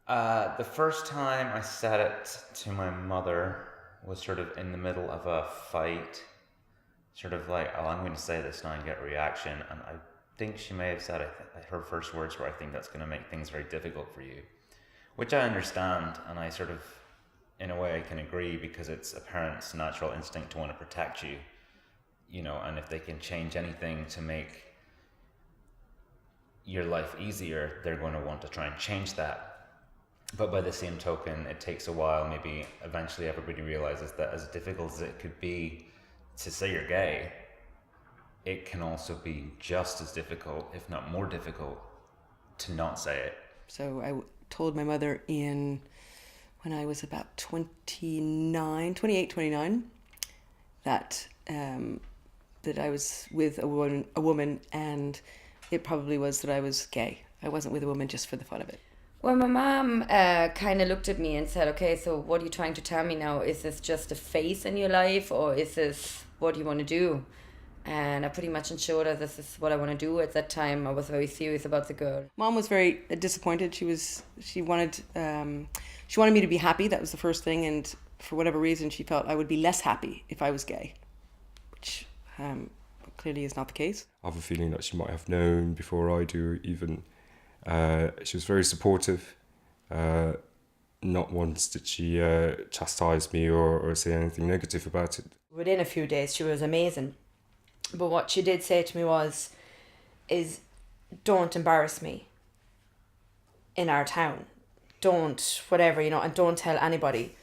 The first time I said it to my mother was sort of in the middle of a fight. Sort of like, oh, I'm going to say this now and get a reaction. And I think she may have said, her first words were, I think that's going to make things very difficult for you. Which I understand, and I sort of, in a way, I can agree, because it's a parent's natural instinct to want to protect you, and if they can change anything to make your life easier, they're going to want to try and change that. But by the same token, it takes a while. Maybe eventually everybody realizes that as difficult as it could be to say you're gay, it can also be just as difficult, if not more difficult, to not say it. So I told my mother when I was about 28, 29, that I was with a woman, and it probably was that I was gay. I wasn't with a woman just for the fun of it. Well, my mom kind of looked at me and said, okay, so what are you trying to tell me now? Is this just a phase in your life, or is this what do you want to do? And I pretty much ensured her this is what I want to do. At that time, I was very serious about the girl. Mom was very disappointed. She wanted me to be happy. That was the first thing. And for whatever reason, she felt I would be less happy if I was gay, which clearly is not the case. I have a feeling that she might have known before I do even. She was very supportive. Not once did she chastise me or say anything negative about it. Within a few days, she was amazing. But what she did say to me is don't embarrass me in our town. Don't, whatever, and don't tell anybody.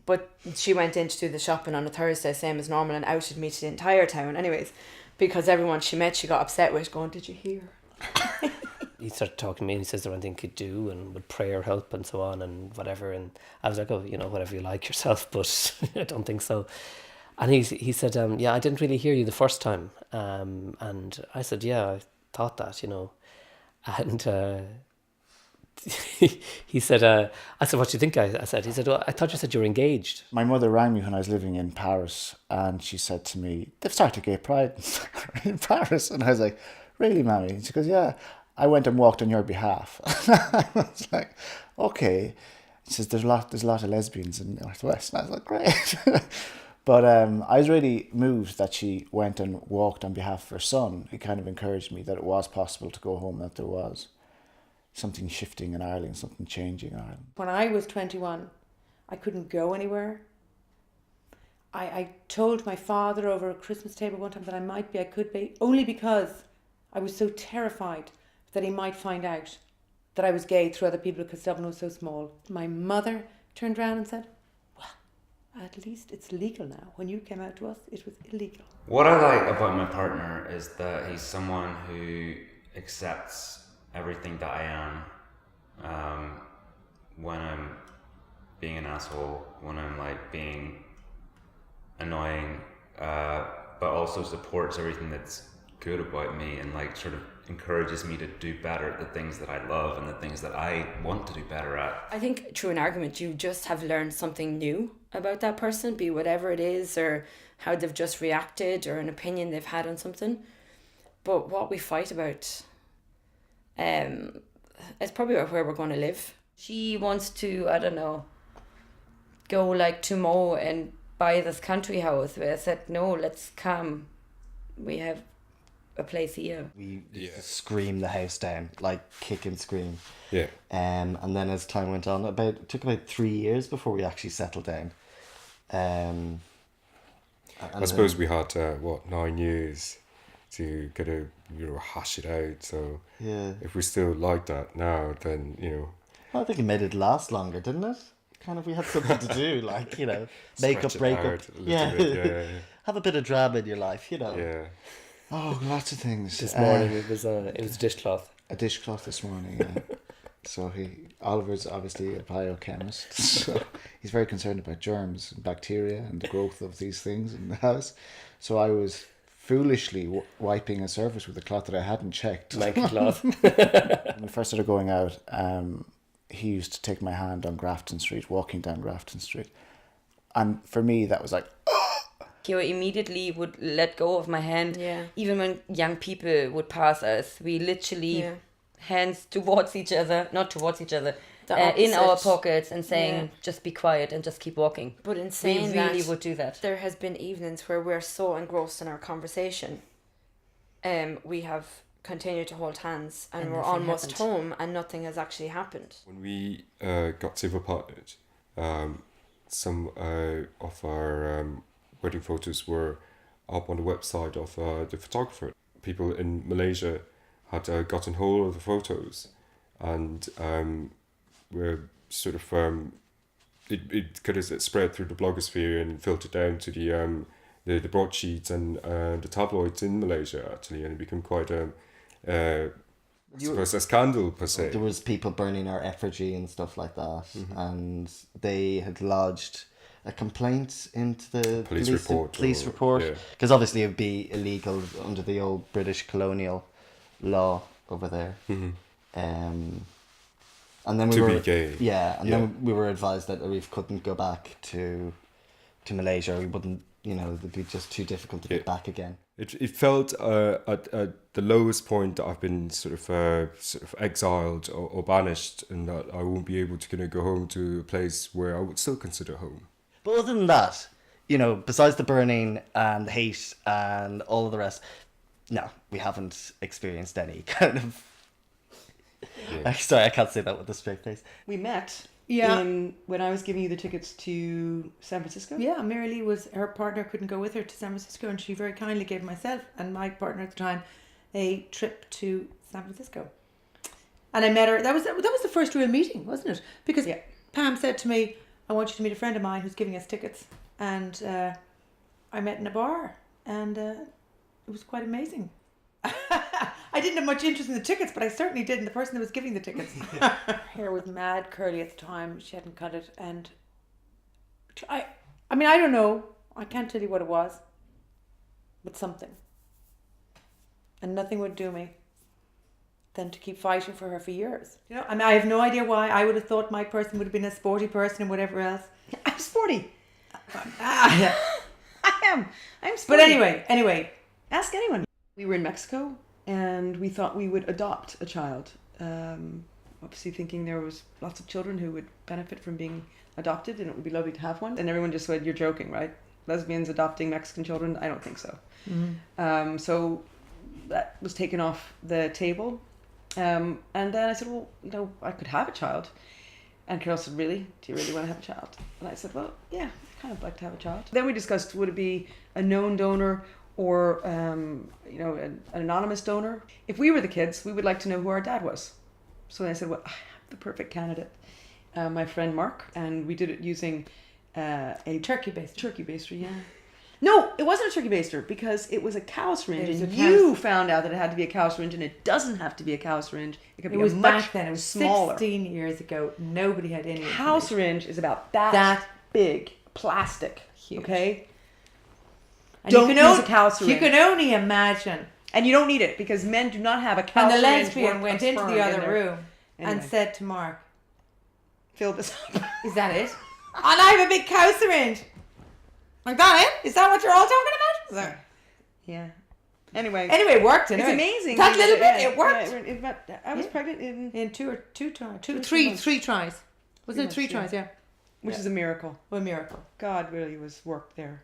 But she went in to do the shopping on a Thursday, same as normal, and outed me to the entire town anyways, because everyone she met, she got upset with, going, did you hear? He started talking to me and he says there anything he could do, and would prayer help and so on and whatever. And I was like, oh, whatever you like yourself, but I don't think so. And he said, yeah, I didn't really hear you the first time. And I said, yeah, I thought that, And he said, I said, what do you think I said? He said, well, I thought you said you were engaged. My mother rang me when I was living in Paris, and she said to me, they've started gay pride in Paris. And I was like, really, Mammy? And she goes, yeah, I went and walked on your behalf. I was like, okay. She says, there's a lot of lesbians in the Northwest. And I was like, great. But I was really moved that she went and walked on behalf of her son. It kind of encouraged me that it was possible to go home, that there was something shifting in Ireland, something changing in Ireland. When I was 21, I couldn't go anywhere. I told my father over a Christmas table one time that I could be, only because I was so terrified that he might find out that I was gay through other people because Dublin was so small. My mother turned around and said, at least it's legal now. When you came out to us, it was illegal. What I like about my partner is that he's someone who accepts everything that I am. When I'm being an asshole, when I'm being annoying, but also supports everything that's good about me, and sort of encourages me to do better at the things that I love and the things that I want to do better at. I think through an argument you just have learned something new about that person, be whatever it is, or how they've just reacted, or an opinion they've had on something. But what we fight about is probably where we're going to live. She wants to, I don't know, go to Mo and buy this country house, where I said, no, let's come. We have a place here. We scream the house down, kick and scream. Yeah. And then as time went on, it took about 3 years before we actually settled down. I suppose we had 9 years to get hash it out. So yeah, if we still like that now, then I think it made it last longer, didn't it? Kind of, we had something to do, make up, break up. Yeah. Yeah. Have a bit of drama in your life, Yeah. Oh, lots of things. This morning it was dishcloth. A dishcloth this morning, yeah. So Oliver's obviously a biochemist, so he's very concerned about germs and bacteria and the growth of these things in the house. So I was foolishly wiping a surface with a cloth that I hadn't checked. Blanket cloth. When we first started going out, he used to take my hand on Grafton Street, walking down Grafton Street. And for me, that was like, He immediately would let go of my hand. Yeah. Even when young people would pass us, we literally hands towards each other, not towards each other, in our opposite. pockets and saying, Yeah. just be quiet and just keep walking. But in We saying really that, would do that. there has been evenings where we're so engrossed in our conversation. We have continued to hold hands and, And we're nothing almost happened. home and nothing has actually happened. When we got partnered, some of our wedding photos were up on the website of the photographer. People in Malaysia had gotten hold of the photos, and were sort of it could have spread through the blogosphere and filtered down to the broadsheets and the tabloids in Malaysia actually, and it became quite I suppose a scandal per se. There was people burning our effigy and stuff like that, and they had lodged a complaint into the Police report, yeah. because obviously it would be illegal under the old British colonial law over there. And then we To were be gay. then we were advised that we couldn't go back to Malaysia. We wouldn't, it'd be just too difficult to get back again. It felt at the lowest point that I've been sort of exiled or banished, and that I won't be able to kind of go home to a place where I would still consider home. But other than that, besides the burning and the hate and all of the rest, no, we haven't experienced any kind of... Yeah. Sorry, I can't say that with a straight face. We met Yeah. when I was giving you the tickets to San Francisco. Yeah, Mary Lee her partner couldn't go with her to San Francisco, and she very kindly gave myself and my partner at the time a trip to San Francisco. And I met her. That was the first real meeting, wasn't it? Because Pam said to me, "I want you to meet a friend of mine who's giving us tickets," and I met in a bar, and it was quite amazing. I didn't have much interest in the tickets, but I certainly did in the person that was giving the tickets. Her hair was mad curly at the time. She hadn't cut it, and I mean, I don't know. I can't tell you what it was, but something. And nothing would do me than to keep fighting for her for years. I mean, I have no idea why. I would have thought my person would have been a sporty person and whatever else. I'm sporty. Ah. I'm sporty. But anyway. Ask anyone. We were in Mexico and we thought we would adopt a child. Obviously thinking there was lots of children who would benefit from being adopted and it would be lovely to have one. And everyone just said, "You're joking, right? Lesbians adopting Mexican children? I don't think so." Mm-hmm. So that was taken off the table. And then I said, "Well, I could have a child." And Carol said, "Really? Do you really want to have a child?" And I said, "Well, yeah, I'd kind of like to have a child." Then we discussed, would it be a known donor or an anonymous donor? If we were the kids, we would like to know who our dad was. So then I said, "Well, I have the perfect candidate, my friend Mark," and we did it using a Turkey based. turkey baster. Yeah. No, it wasn't a turkey baster because it was a cow syringe, It was and a you found out that it had to be a cow syringe, and it doesn't have to be a cow syringe. It could be It was much back then. It was smaller. 16 years ago. Nobody had any Cow information. syringe is about that That big, plastic. Huge. Okay. And Don't you can use only, a cow syringe. You can only imagine. And you don't need it because men do not have a cow And the syringe. lesbian worth went of into sperm the in other there. room Anyway. and said to Mark, Fill this up. "Is that it? And I have a big cow syringe. Is that it? Is that what you're all talking about?" So, Yeah. Anyway, anyway, it worked. it's Anyway. amazing. That little bit, Yeah, it worked. I was pregnant in, In three months. three tries. Wasn't it 3 months, yeah. tries? Yeah. which is a miracle. What a miracle. God really was worked there.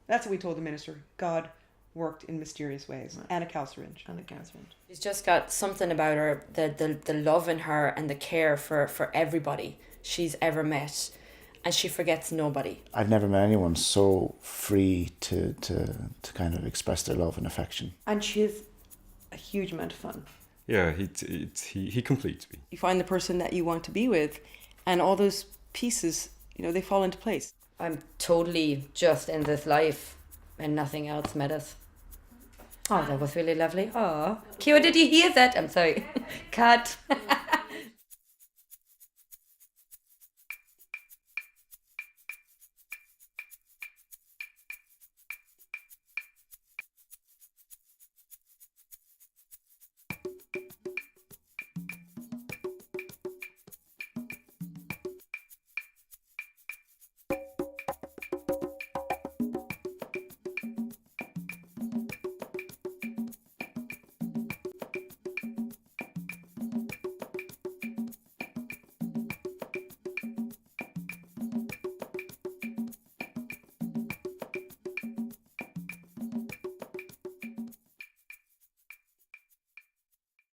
That's what we told the minister. God worked in mysterious ways. And a cow syringe. And a cow syringe. She's just got something about her, the love in her and the care for everybody she's ever met, and she forgets nobody. I've never met anyone so free to kind of express their love and affection. And she is a huge amount of fun. Yeah, he completes me. You find the person that you want to be with, and all those pieces, they fall into place. I'm totally just in this life and nothing else met us. Oh, that was really lovely. Oh, Kira, did you hear that? I'm sorry. Cut.